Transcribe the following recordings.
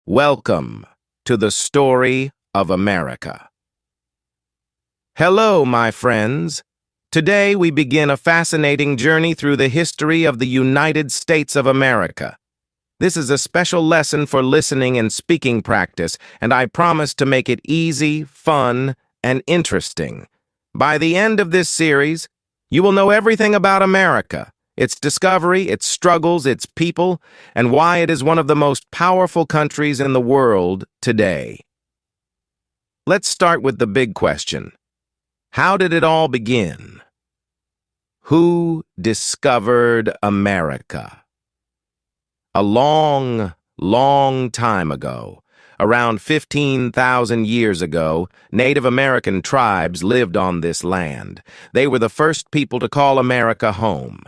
Welcome to the story of America. Hello, my friends. Today we begin a fascinating journey through the history of the United States of America. This is a special lesson for listening and speaking practice, and I promise to make it easy, fun, and interesting. By the end of this series, you will know everything about America, its discovery, its struggles, its people, and why it is one of the most powerful countries in the world today. Let's start with the big question. How did it all begin? Who discovered America? A long, long time ago, around 15,000 years ago, Native American tribes lived on this land. They were the first people to call America home.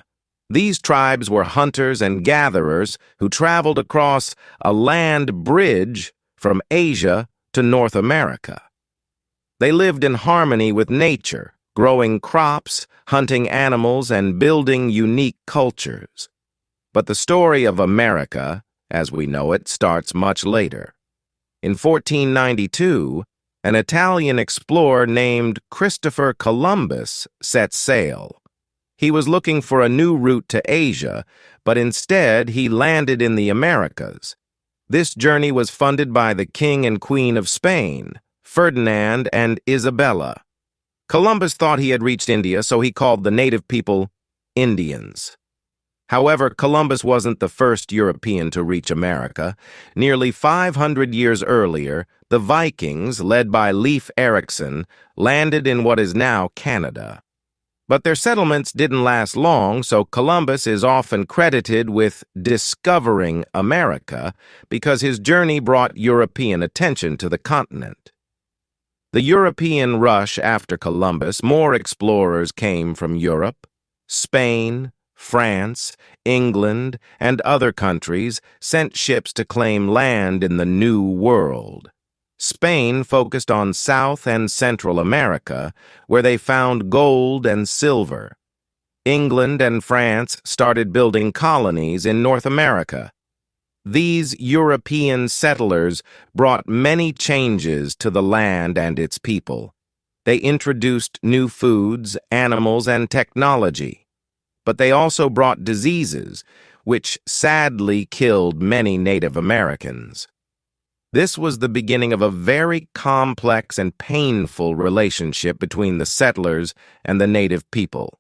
These tribes were hunters and gatherers who traveled across a land bridge from Asia to North America. They lived in harmony with nature, growing crops, hunting animals, and building unique cultures. But the story of America, as we know it, starts much later. In 1492, an Italian explorer named Christopher Columbus set sail. He was looking for a new route to Asia, but instead he landed in the Americas. This journey was funded by the King and Queen of Spain, Ferdinand and Isabella. Columbus thought he had reached India, so he called the native people Indians. However, Columbus wasn't the first European to reach America. Nearly 500 years earlier, the Vikings, led by Leif Erikson, landed in what is now Canada. But their settlements didn't last long, so Columbus is often credited with discovering America because his journey brought European attention to the continent. The European rush after Columbus, more explorers came from Europe, Spain, France, England, and other countries sent ships to claim land in the New World. Spain focused on South and Central America, where they found gold and silver. England and France started building colonies in North America. These European settlers brought many changes to the land and its people. They introduced new foods, animals, and technology. But they also brought diseases, which sadly killed many Native Americans. This was the beginning of a very complex and painful relationship between the settlers and the native people.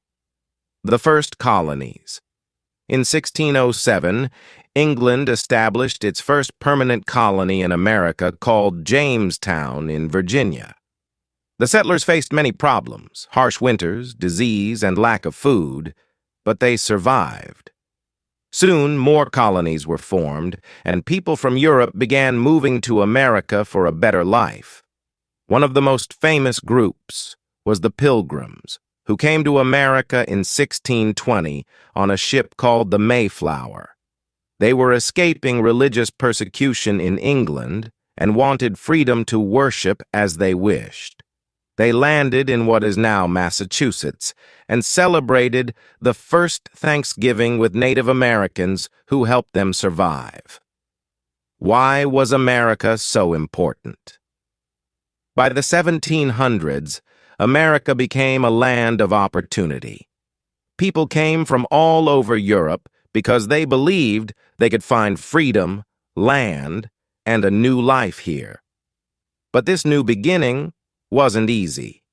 The first colonies. In 1607, England established its first permanent colony in America called Jamestown in Virginia. The settlers faced many problems, harsh winters, disease, and lack of food, but they survived. Soon, more colonies were formed, and people from Europe began moving to America for a better life. One of the most famous groups was the Pilgrims, who came to America in 1620 on a ship called the Mayflower. They were escaping religious persecution in England and wanted freedom to worship as they wished. They landed in what is now Massachusetts and celebrated the first Thanksgiving with Native Americans who helped them survive. Why was America so important? By the 1700s, America became a land of opportunity. People came from all over Europe because they believed they could find freedom, land, and a new life here. But this new beginning wasn't easy.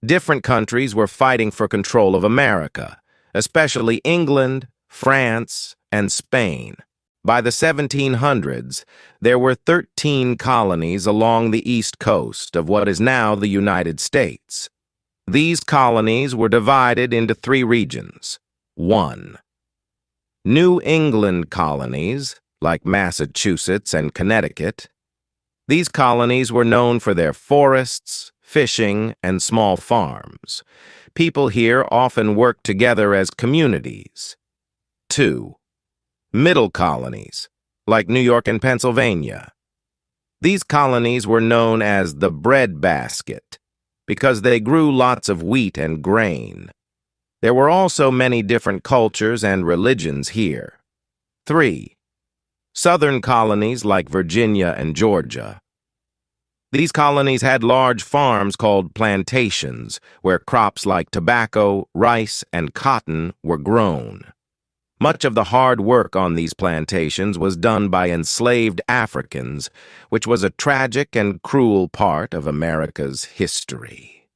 Different countries were fighting for control of America, especially England, France, and Spain. By the 1700s, there were 13 colonies along the east coast of what is now the United States. These colonies were divided into 3 regions. 1. New England colonies, like Massachusetts and Connecticut. These colonies were known for their forests, fishing, and small farms. People here often worked together as communities. 2. Middle colonies, like New York and Pennsylvania. These colonies were known as the breadbasket because they grew lots of wheat and grain. There were also many different cultures and religions here. 3. southern colonies like Virginia and Georgia. These colonies had large farms called plantations, where crops like tobacco, rice, and cotton were grown. Much of the hard work on these plantations was done by enslaved Africans, which was a tragic and cruel part of America's history.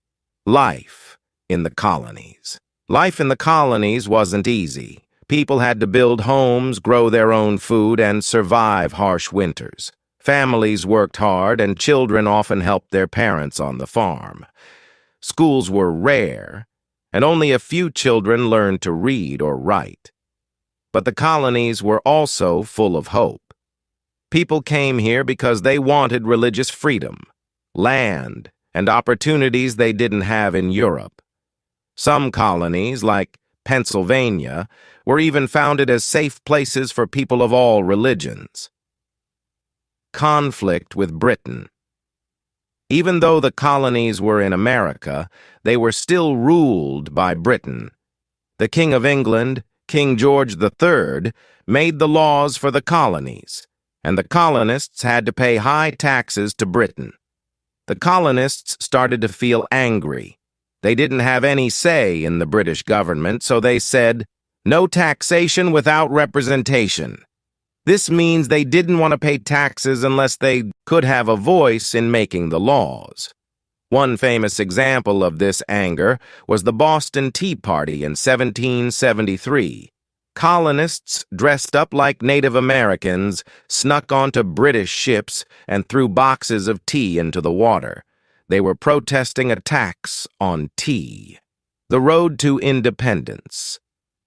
Life in the colonies. Life in the colonies wasn't easy. People had to build homes, grow their own food, and survive harsh winters. Families worked hard, and children often helped their parents on the farm. Schools were rare, and only a few children learned to read or write. But the colonies were also full of hope. People came here because they wanted religious freedom, land, and opportunities they didn't have in Europe. Some colonies, like Pennsylvania, were even founded as safe places for people of all religions. Conflict with Britain. Even though the colonies were in America, they were still ruled by Britain. The King of England, King George III, made the laws for the colonies, and the colonists had to pay high taxes to Britain. The colonists started to feel angry. They didn't have any say in the British government, so they said, "No taxation without representation." This means they didn't want to pay taxes unless they could have a voice in making the laws. One famous example of this anger was the Boston Tea Party in 1773. Colonists dressed up like Native Americans snuck onto British ships and threw boxes of tea into the water. They were protesting a tax on tea. The road to independence.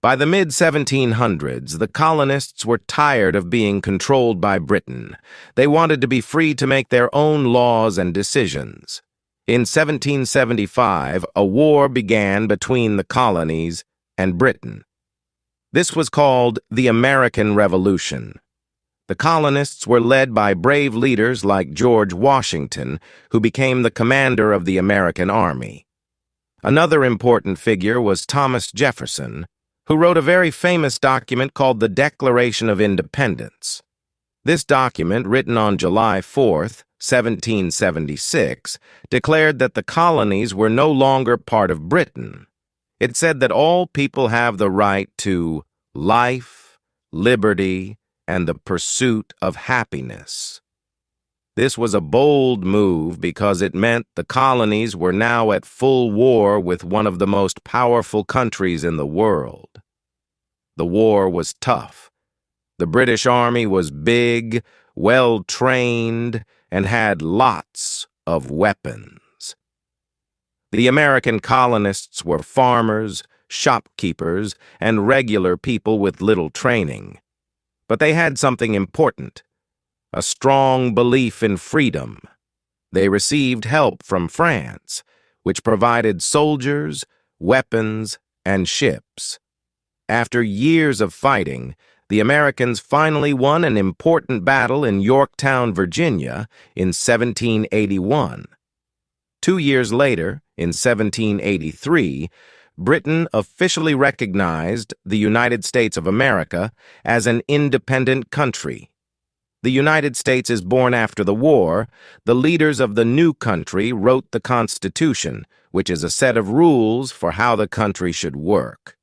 By the mid-1700s, the colonists were tired of being controlled by Britain. They wanted to be free to make their own laws and decisions. In 1775, a war began between the colonies and Britain. This was called the American Revolution. The colonists were led by brave leaders like George Washington, who became the commander of the American Army. Another important figure was Thomas Jefferson, who wrote a very famous document called the Declaration of Independence. This document, written on July 4th, 1776, declared that the colonies were no longer part of Britain. It said that all people have the right to life, liberty, and the pursuit of happiness. This was a bold move because it meant the colonies were now at full war with one of the most powerful countries in the world. The war was tough. The British Army was big, well-trained, and had lots of weapons. The American colonists were farmers, shopkeepers, and regular people with little training. But they had something important: a strong belief in freedom. They received help from France, which provided soldiers, weapons, and ships. After years of fighting, the Americans finally won an important battle in Yorktown, Virginia, in 1781. 2 years later, in 1783, Britain officially recognized the United States of America as an independent country. The United States is born after the war. The leaders of the new country wrote the Constitution, which is a set of rules for how the country should work.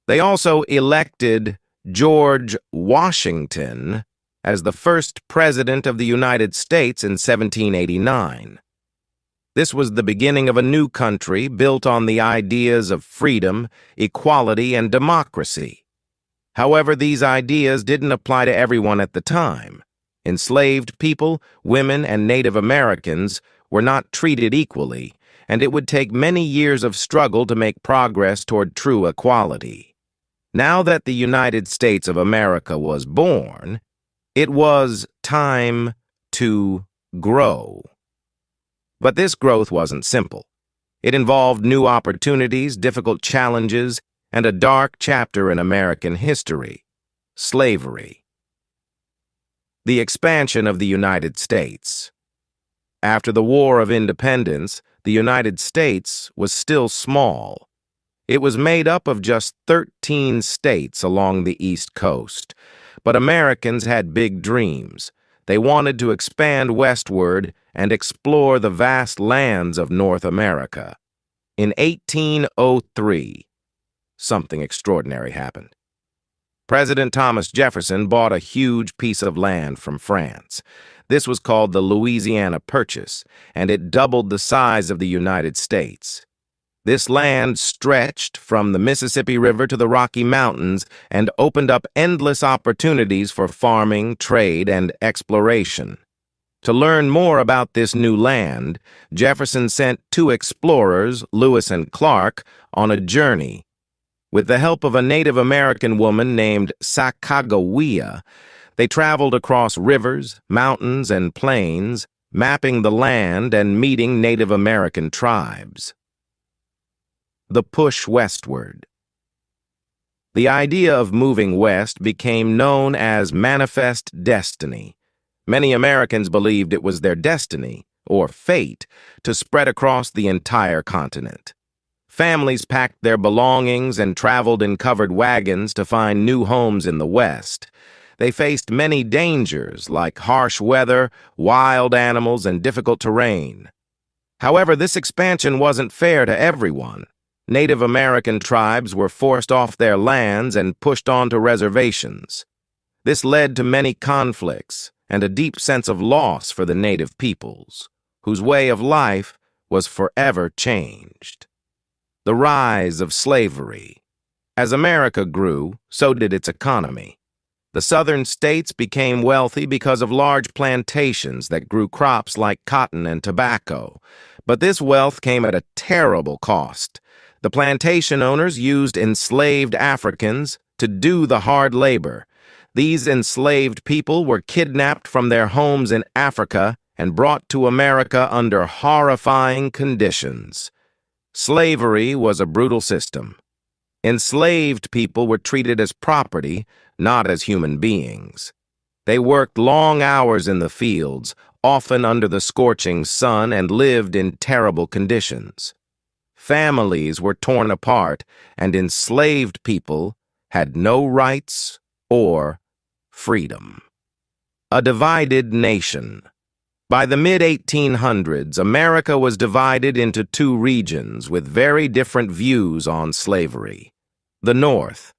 They also elected George Washington as the first president of the United States in 1789. This was the beginning of a new country built on the ideas of freedom, equality, and democracy. However, these ideas didn't apply to everyone at the time. Enslaved people, women, and Native Americans were not treated equally, and it would take many years of struggle to make progress toward true equality. Now that the United States of America was born, it was time to grow. But this growth wasn't simple. It involved new opportunities, difficult challenges, and a dark chapter in American history: slavery. The expansion of the United States. After the War of Independence, the United States was still small. It was made up of just 13 states along the East Coast, But Americans had big dreams. They wanted to expand westward and explore the vast lands of North America. In 1803, something extraordinary happened. President Thomas Jefferson bought a huge piece of land from France. This was called the Louisiana Purchase, and it doubled the size of the United States. This land stretched from the Mississippi River to the Rocky Mountains and opened up endless opportunities for farming, trade, and exploration. To learn more about this new land, Jefferson sent two explorers, Lewis and Clark, on a journey. With the help of a Native American woman named Sacagawea, they traveled across rivers, mountains, and plains, mapping the land and meeting Native American tribes. The push westward. The idea of moving west became known as manifest destiny. Many Americans believed it was their destiny, or fate, to spread across the entire continent. Families packed their belongings and traveled in covered wagons to find new homes in the West. They faced many dangers, like harsh weather, wild animals, and difficult terrain. However, this expansion wasn't fair to everyone. Native American tribes were forced off their lands and pushed onto reservations. This led to many conflicts and a deep sense of loss for the native peoples, whose way of life was forever changed. The rise of slavery. As America grew, so did its economy. The southern states became wealthy because of large plantations that grew crops like cotton and tobacco. But this wealth came at a terrible cost. The plantation owners used enslaved Africans to do the hard labor. These enslaved people were kidnapped from their homes in Africa and brought to America under horrifying conditions. Slavery was a brutal system. Enslaved people were treated as property, not as human beings. They worked long hours in the fields, often under the scorching sun, and lived in terrible conditions. Families were torn apart, and enslaved people had no rights or freedom. A divided nation. By the mid-1800s, America was divided into two regions with very different views on slavery. The North.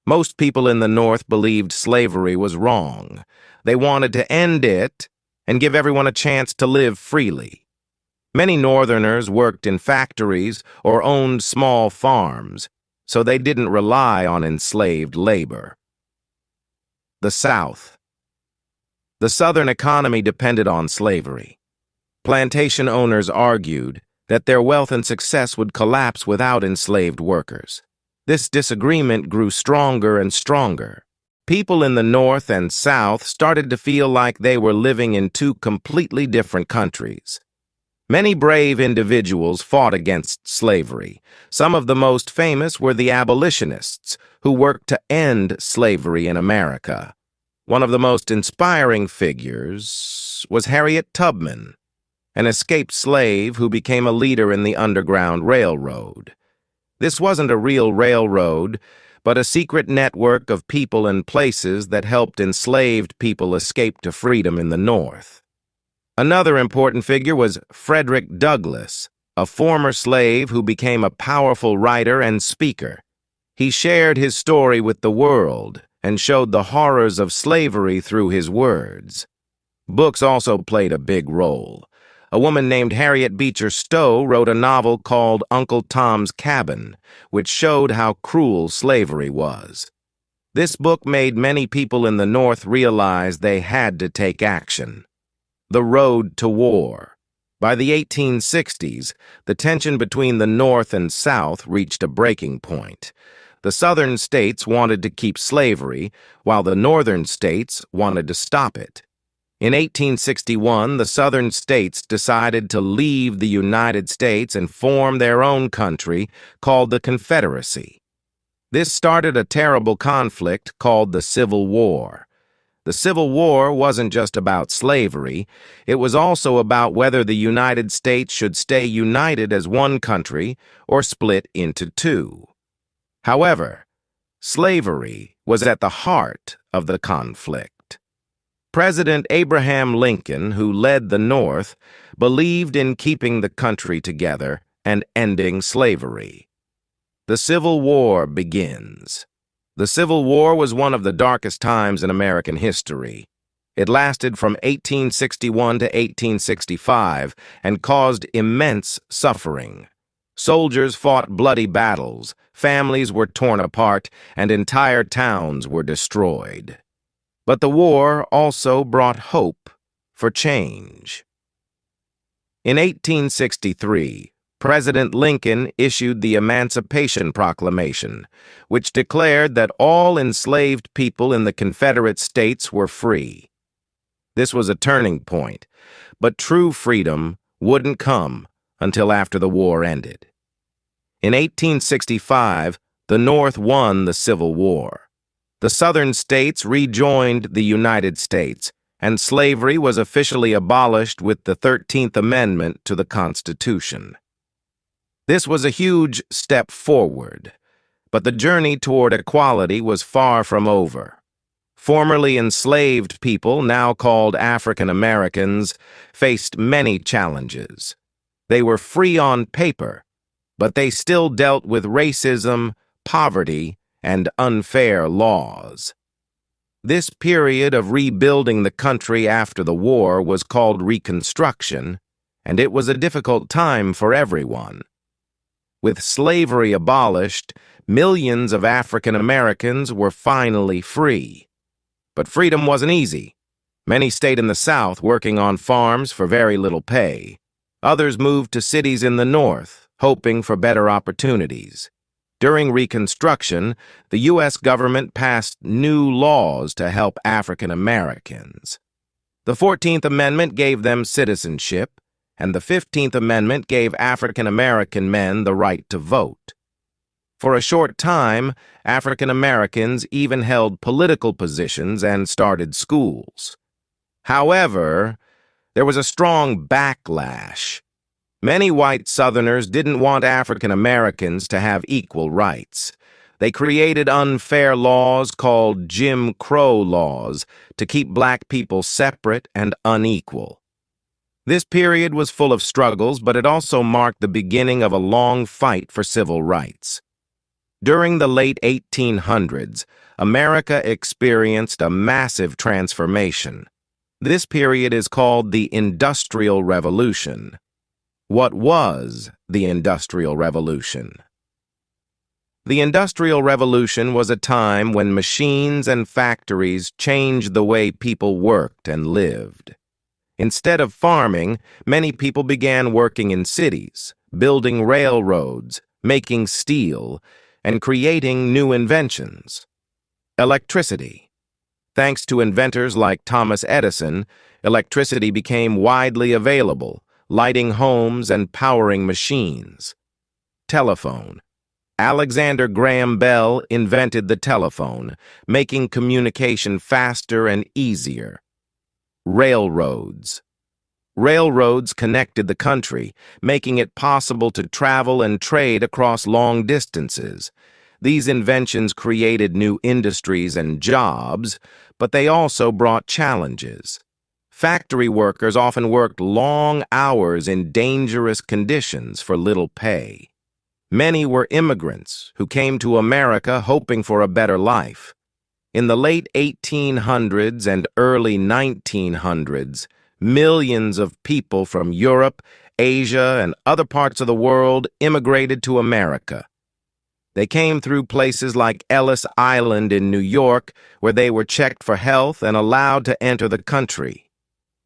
Most people in the North believed slavery was wrong. They wanted to end it and give everyone a chance to live freely. Many Northerners worked in factories or owned small farms, so they didn't rely on enslaved labor. The South. The Southern economy depended on slavery. Plantation owners argued that their wealth and success would collapse without enslaved workers. This disagreement grew stronger and stronger. People in the North and South started to feel like they were living in two completely different countries. Many brave individuals fought against slavery. Some of the most famous were the abolitionists, who worked to end slavery in America. One of the most inspiring figures was Harriet Tubman, an escaped slave who became a leader in the Underground Railroad. This wasn't a real railroad, but a secret network of people and places that helped enslaved people escape to freedom in the North. Another important figure was Frederick Douglass, a former slave who became a powerful writer and speaker. He shared his story with the world and showed the horrors of slavery through his words. Books also played a big role. A woman named Harriet Beecher Stowe wrote a novel called Uncle Tom's Cabin, which showed how cruel slavery was. This book made many people in the North realize they had to take action. The road to war. By the 1860s, the tension between the North and South reached a breaking point. The Southern states wanted to keep slavery, while the Northern states wanted to stop it. In 1861, the Southern states decided to leave the United States and form their own country called the Confederacy. This started a terrible conflict called the Civil War. The Civil War wasn't just about slavery, it was also about whether the United States should stay united as one country or split into two. However, Slavery was at the heart of the conflict. President Abraham Lincoln, who led the North, believed in keeping the country together and ending slavery. The Civil War begins. The Civil War was one of the darkest times in American history. It lasted from 1861 to 1865 and caused immense suffering. Soldiers fought bloody battles, families were torn apart, and entire towns were destroyed. But the war also brought hope for change. In 1863, President Lincoln issued the Emancipation Proclamation, which declared that all enslaved people in the Confederate States were free. This was a turning point, but true freedom wouldn't come until after the war ended. In 1865, the North won the Civil War. The Southern states rejoined the United States, and slavery was officially abolished with the 13th Amendment to the Constitution. This was a huge step forward, but the journey toward equality was far from over. Formerly enslaved people, now called African Americans, faced many challenges. They were free on paper, but they still dealt with racism, poverty, and unfair laws. This period of rebuilding the country after the war was called Reconstruction, and it was a difficult time for everyone. With slavery abolished, millions of African Americans were finally free. But freedom wasn't easy. Many stayed in the South working on farms for very little pay. Others moved to cities in the North, hoping for better opportunities. During Reconstruction, the U.S. government passed new laws to help African Americans. The 14th Amendment gave them citizenship, and the 15th Amendment gave African American men the right to vote. For a short time, African Americans even held political positions and started schools. However, there was a strong backlash. Many white Southerners didn't want African Americans to have equal rights. They created unfair laws called Jim Crow laws to keep black people separate and unequal. This period was full of struggles, but it also marked the beginning of a long fight for civil rights. During the late 1800s, America experienced a massive transformation. This period is called the Industrial Revolution. What was the Industrial Revolution? The Industrial Revolution was a time when machines and factories changed the way people worked and lived. Instead of farming, many people began working in cities, building railroads, making steel, and creating new inventions. Electricity. Thanks to inventors like Thomas Edison, electricity became widely available, lighting homes and powering machines. Telephone. Alexander Graham Bell invented the telephone, making communication faster and easier. Railroads. Railroads connected the country, making it possible to travel and trade across long distances. These inventions created new industries and jobs, but they also brought challenges. Factory workers often worked long hours in dangerous conditions for little pay. Many were immigrants who came to America hoping for a better life. In the late 1800s and early 1900s, millions of people from Europe, Asia, and other parts of the world immigrated to America. They came through places like Ellis Island in New York, where they were checked for health and allowed to enter the country.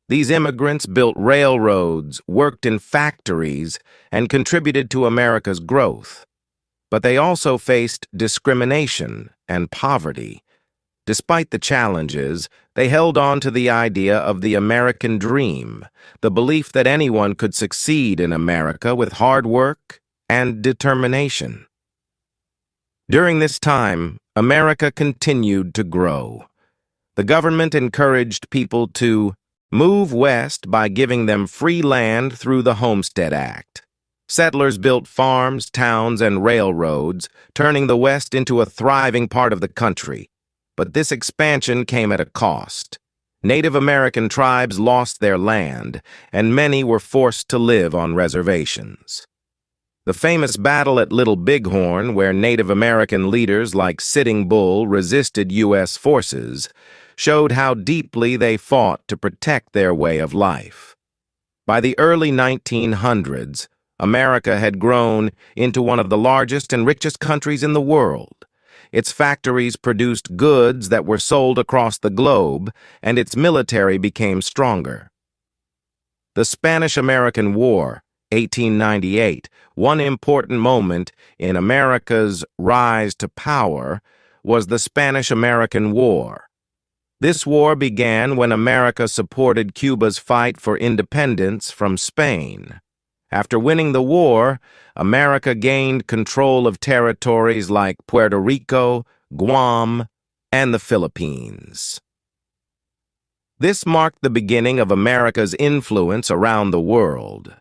These immigrants built railroads, worked in factories, and contributed to America's growth. But they also faced discrimination and poverty. Despite the challenges, they held on to the idea of the American dream, the belief that anyone could succeed in America with hard work and determination. During this time, America continued to grow. The government encouraged people to move west by giving them free land through the Homestead Act. Settlers built farms, towns, and railroads, turning the West into a thriving part of the country. But this expansion came at a cost. Native American tribes lost their land, and many were forced to live on reservations. The famous battle at Little Bighorn, where Native American leaders like Sitting Bull resisted U.S. forces, showed how deeply they fought to protect their way of life. By the early 1900s, America had grown into one of the largest and richest countries in the world. Its factories produced goods that were sold across the globe, and its military became stronger. The Spanish-American War, 1898, one important moment in America's rise to power, was the Spanish-American War. This war began when America supported Cuba's fight for independence from Spain. After winning the war, America gained control of territories like Puerto Rico, Guam, and the Philippines. This marked the beginning of America's influence around the world.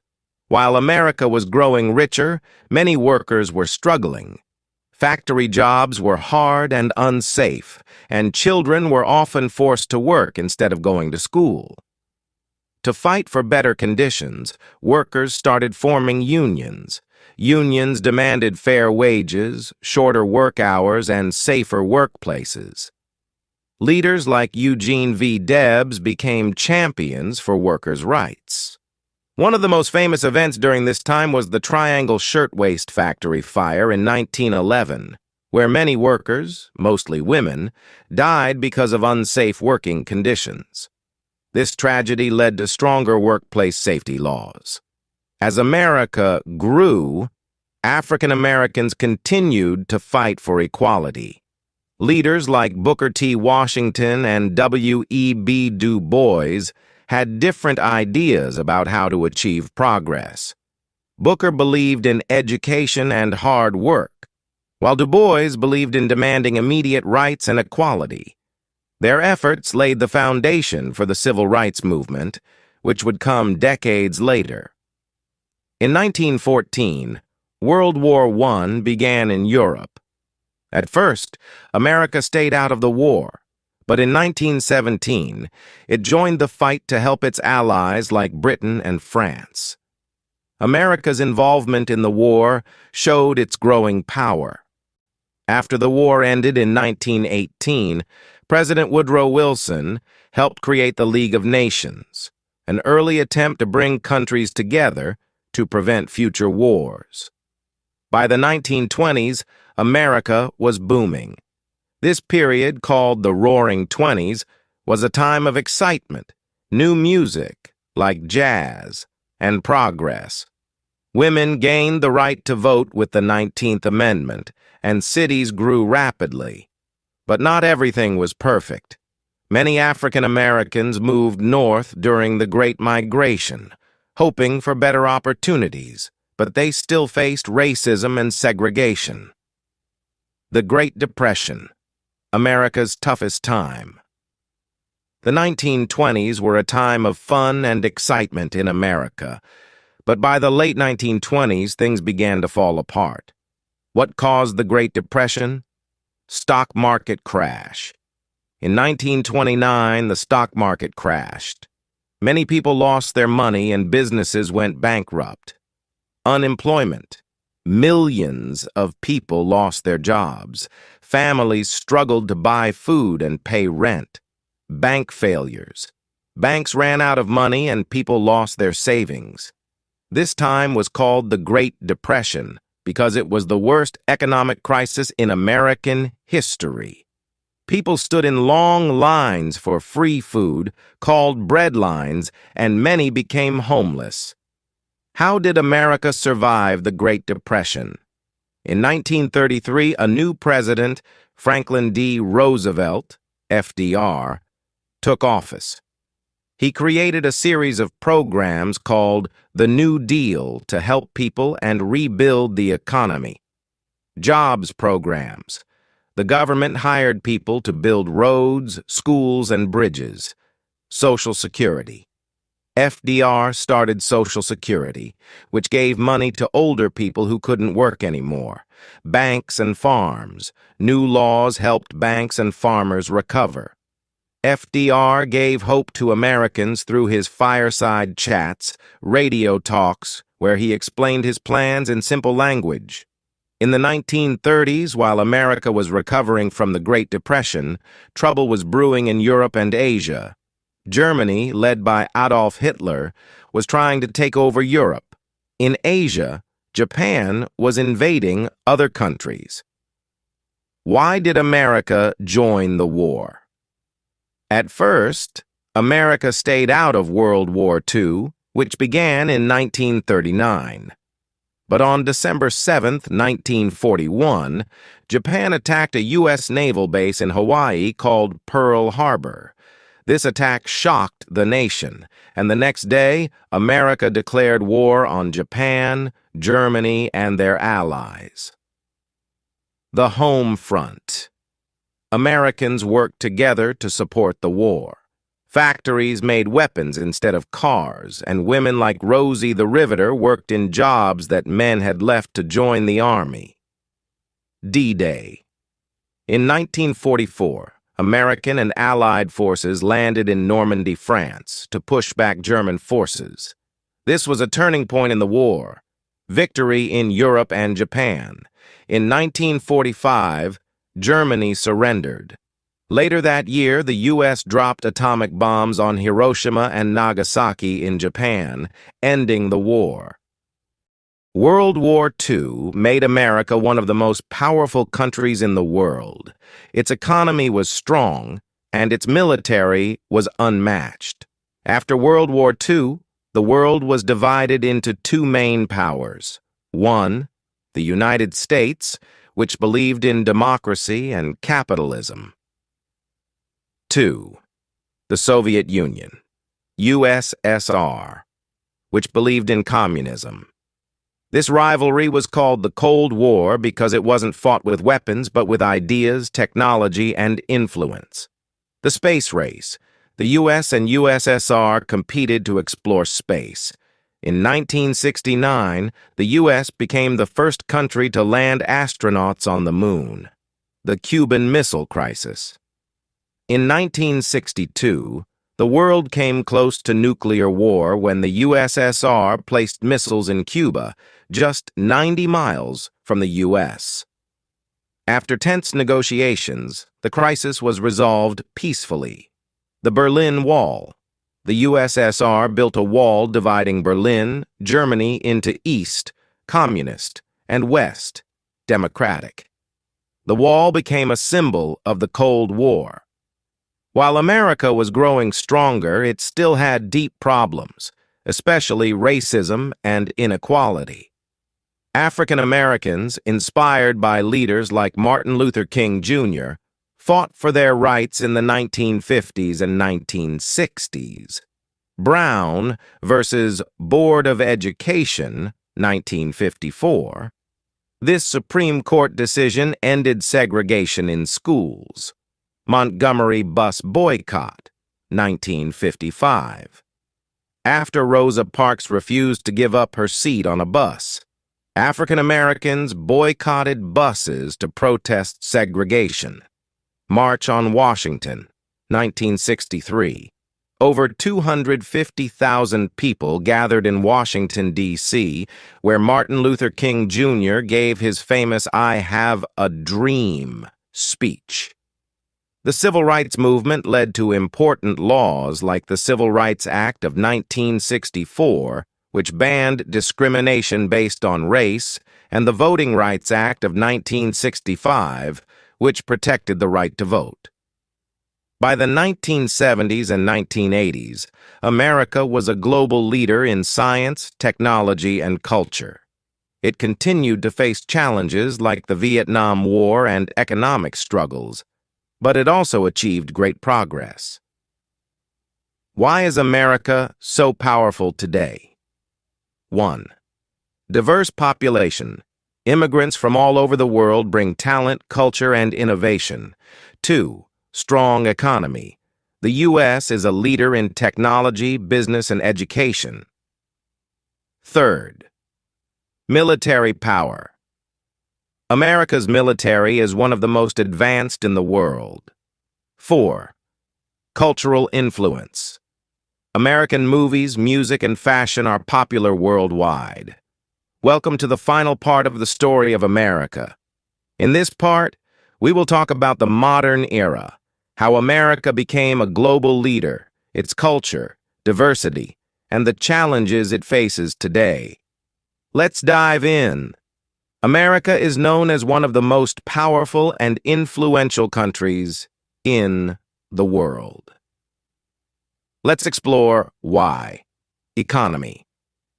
While America was growing richer, many workers were struggling. Factory jobs were hard and unsafe, and children were often forced to work instead of going to school. To fight for better conditions, workers started forming unions. Unions demanded fair wages, shorter work hours, and safer workplaces. Leaders like Eugene V. Debs became champions for workers' rights. One of the most famous events during this time was the Triangle Shirtwaist Factory fire in 1911, where many workers, mostly women, died because of unsafe working conditions. This tragedy led to stronger workplace safety laws. As America grew, African Americans continued to fight for equality. Leaders like Booker T. Washington and W.E.B. Du Bois had different ideas about how to achieve progress. Booker believed in education and hard work, while Du Bois believed in demanding immediate rights and equality. Their efforts laid the foundation for the civil rights movement, which would come decades later. In 1914, World War I began in Europe. At first, America stayed out of the war, but in 1917, it joined the fight to help its allies like Britain and France. America's involvement in the war showed its growing power. After the war ended in 1918, President Woodrow Wilson helped create the League of Nations, an early attempt to bring countries together to prevent future wars. By the 1920s, America was booming. This period, called the Roaring Twenties, was a time of excitement, new music, like jazz, and progress. Women gained the right to vote with the 19th Amendment, and cities grew rapidly. But not everything was perfect. Many African Americans moved north during the Great Migration, hoping for better opportunities, but they still faced racism and segregation. The Great Depression, America's toughest time. The 1920s were a time of fun and excitement in America, but by the late 1920s, things began to fall apart. What caused the Great Depression? Stock market crash. In 1929, the stock market crashed. Many people lost their money and businesses went bankrupt. Unemployment. Millions of people lost their jobs. Families struggled to buy food and pay rent. Bank failures. Banks ran out of money and people lost their savings. This time was called the Great Depression because it was the worst economic crisis in American history. People stood in long lines for free food, called bread lines, and many became homeless. How did America survive the Great Depression? In 1933, a new president, Franklin D. Roosevelt, FDR, took office. He created a series of programs called the New Deal to help people and rebuild the economy. Jobs programs. The government hired people to build roads, schools, and bridges. Social Security. FDR started Social Security, which gave money to older people who couldn't work anymore. Banks and farms. New laws helped banks and farmers recover. FDR gave hope to Americans through his fireside chats, radio talks, where he explained his plans in simple language. In the 1930s, while America was recovering from the Great Depression, trouble was brewing in Europe and Asia. Germany, led by Adolf Hitler, was trying to take over Europe. In Asia, Japan was invading other countries. Why did America join the war? At first, America stayed out of World War II, which began in 1939. But on December 7, 1941, Japan attacked a U.S. naval base in Hawaii called Pearl Harbor. This attack shocked the nation, and the next day, America declared war on Japan, Germany, and their allies. The home front. Americans worked together to support the war. Factories made weapons instead of cars, and women like Rosie the Riveter worked in jobs that men had left to join the army. D-Day. In 1944, American and Allied forces landed in Normandy, France, to push back German forces. This was a turning point in the war. Victory in Europe and Japan. In 1945, Germany surrendered. Later that year, the U.S. dropped atomic bombs on Hiroshima and Nagasaki in Japan, ending the war. World War II made America one of the most powerful countries in the world. Its economy was strong, and its military was unmatched. After World War II, the world was divided into two main powers. One, the United States, which believed in democracy and capitalism. 2. The Soviet Union, USSR, which believed in communism. This rivalry was called the Cold War because it wasn't fought with weapons but with ideas, technology, and influence. The space race. The US and USSR competed to explore space. In 1969, the US became the first country to land astronauts on the moon. The Cuban Missile Crisis. In 1962, the world came close to nuclear war when the USSR placed missiles in Cuba, just 90 miles from the U.S. After tense negotiations, the crisis was resolved peacefully. The Berlin Wall. The USSR built a wall dividing Berlin, Germany, into East, communist, and West, democratic. The wall became a symbol of the Cold War. While America was growing stronger, it still had deep problems, especially racism and inequality. African Americans, inspired by leaders like Martin Luther King Jr., fought for their rights in the 1950s and 1960s. Brown versus Board of Education, 1954. This Supreme Court decision ended segregation in schools. Montgomery bus boycott, 1955. After Rosa Parks refused to give up her seat on a bus, African Americans boycotted buses to protest segregation. March on Washington, 1963. Over 250,000 people gathered in Washington, D.C., where Martin Luther King Jr. gave his famous "I Have a Dream" speech. The Civil Rights Movement led to important laws like the Civil Rights Act of 1964, which banned discrimination based on race, and the Voting Rights Act of 1965, which protected the right to vote. By the 1970s and 1980s, America was a global leader in science, technology, and culture. It continued to face challenges like the Vietnam War and economic struggles, but it also achieved great progress. Why is America so powerful today? 1. Diverse population. Immigrants from all over the world bring talent, culture, and innovation. 2. Strong economy. The U.S. is a leader in technology, business, and education. Third, military power. America's military is one of the most advanced in the world. 4. Cultural influence. American movies, music, and fashion are popular worldwide. Welcome to the final part of the story of America. In this part, we will talk about the modern era, how America became a global leader, its culture, diversity, and the challenges it faces today. Let's dive in. America is known as one of the most powerful and influential countries in the world. Let's explore why. Economy.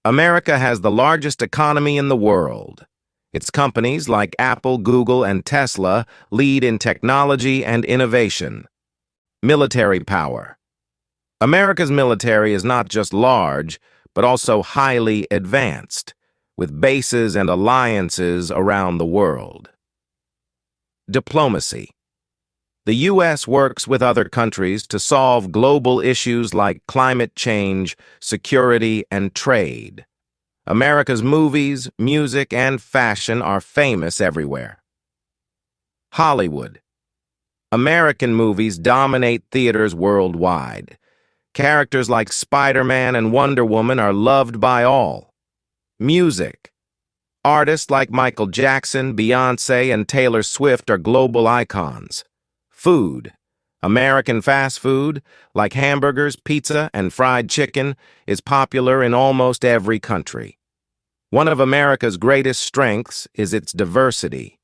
America has the largest economy in the world. Its companies like Apple, Google, and Tesla lead in technology and innovation. Military power. America's military is not just large, but also highly advanced, with bases and alliances around the world. Diplomacy. The U.S. works with other countries to solve global issues like climate change, security, and trade. America's movies, music, and fashion are famous everywhere. Hollywood. American movies dominate theaters worldwide. Characters like Spider-Man and Wonder Woman are loved by all. Music. Artists like Michael Jackson, Beyoncé, and Taylor Swift are global icons. Food. American fast food, like hamburgers, pizza, and fried chicken, is popular in almost every country. One of America's greatest strengths is its diversity.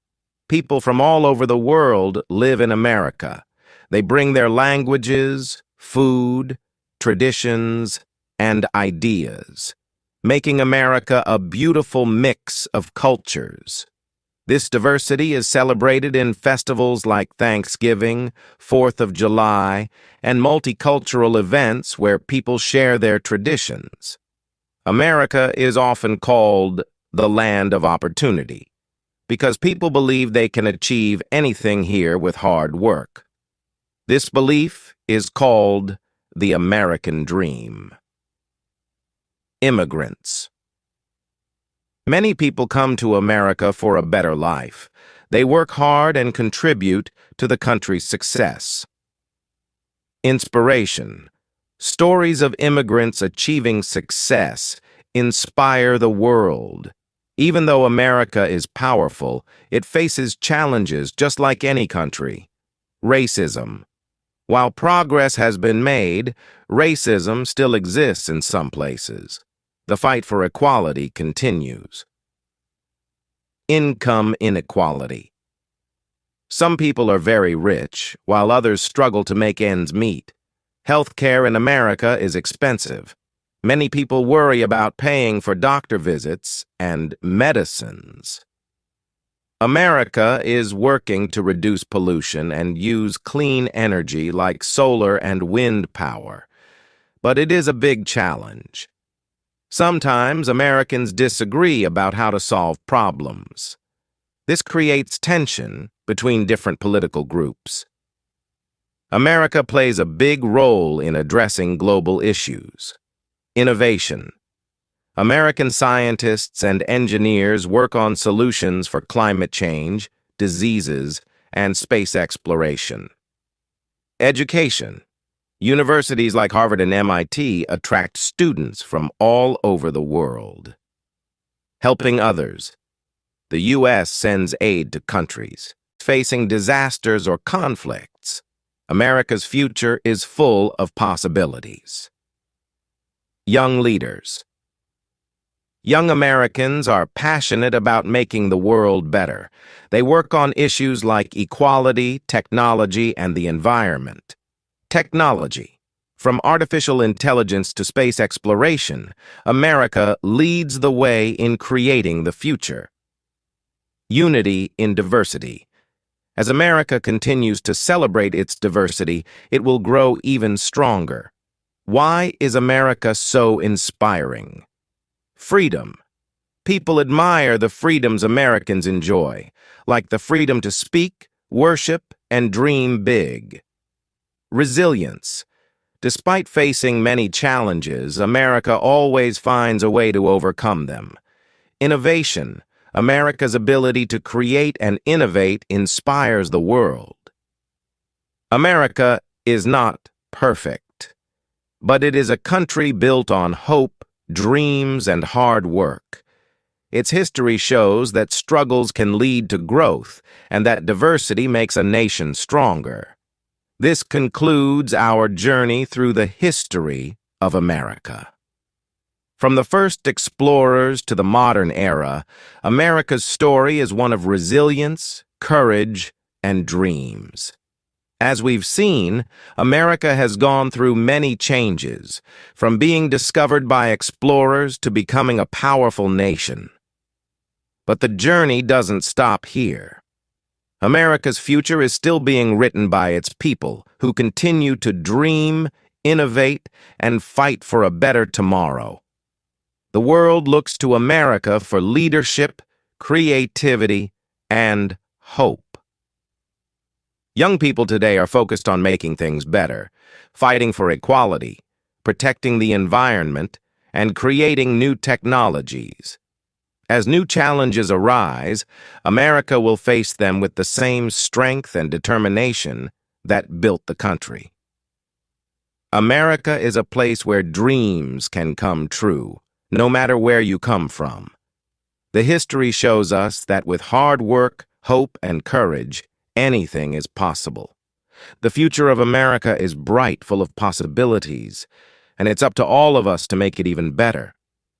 People from all over the world live in America. They bring their languages, food, traditions, and ideas, making America a beautiful mix of cultures. This diversity is celebrated in festivals like Thanksgiving, 4th of July, and multicultural events where people share their traditions. America is often called the land of opportunity because people believe they can achieve anything here with hard work. This belief is called the American dream. Immigrants. Many people come to America for a better life. They work hard and contribute to the country's success. Inspiration. Stories of immigrants achieving success inspire the world. Even though America is powerful, it faces challenges just like any country. Racism. While progress has been made, racism still exists in some places. The fight for equality continues. Income inequality. Some people are very rich, while others struggle to make ends meet. Healthcare in America is expensive. Many people worry about paying for doctor visits and medicines. America is working to reduce pollution and use clean energy like solar and wind power. But it is a big challenge. Sometimes Americans disagree about how to solve problems. This creates tension between different political groups. America plays a big role in addressing global issues. Innovation. American scientists and engineers work on solutions for climate change, diseases, and space exploration. Education. Universities like Harvard and MIT attract students from all over the world. Helping others. The U.S. sends aid to countries facing disasters or conflicts. America's future is full of possibilities. Young leaders. Young Americans are passionate about making the world better. They work on issues like equality, technology, and the environment. Technology. From artificial intelligence to space exploration, America leads the way in creating the future. Unity in diversity. As America continues to celebrate its diversity, it will grow even stronger. Why is America so inspiring? Freedom. People admire the freedoms Americans enjoy, like the freedom to speak, worship, and dream big. Resilience. Despite facing many challenges, America always finds a way to overcome them. Innovation, America's ability to create and innovate, inspires the world. America is not perfect, but it is a country built on hope, dreams, and hard work. Its history shows that struggles can lead to growth and that diversity makes a nation stronger. This concludes our journey through the history of America. From the first explorers to the modern era, America's story is one of resilience, courage, and dreams. As we've seen, America has gone through many changes, from being discovered by explorers to becoming a powerful nation. But the journey doesn't stop here. America's future is still being written by its people, who continue to dream, innovate, and fight for a better tomorrow. The world looks to America for leadership, creativity, and hope. Young people today are focused on making things better, fighting for equality, protecting the environment, and creating new technologies. As new challenges arise, America will face them with the same strength and determination that built the country. America is a place where dreams can come true, no matter where you come from. The history shows us that with hard work, hope, and courage, anything is possible. The future of America is bright, full of possibilities, and it's up to all of us to make it even better.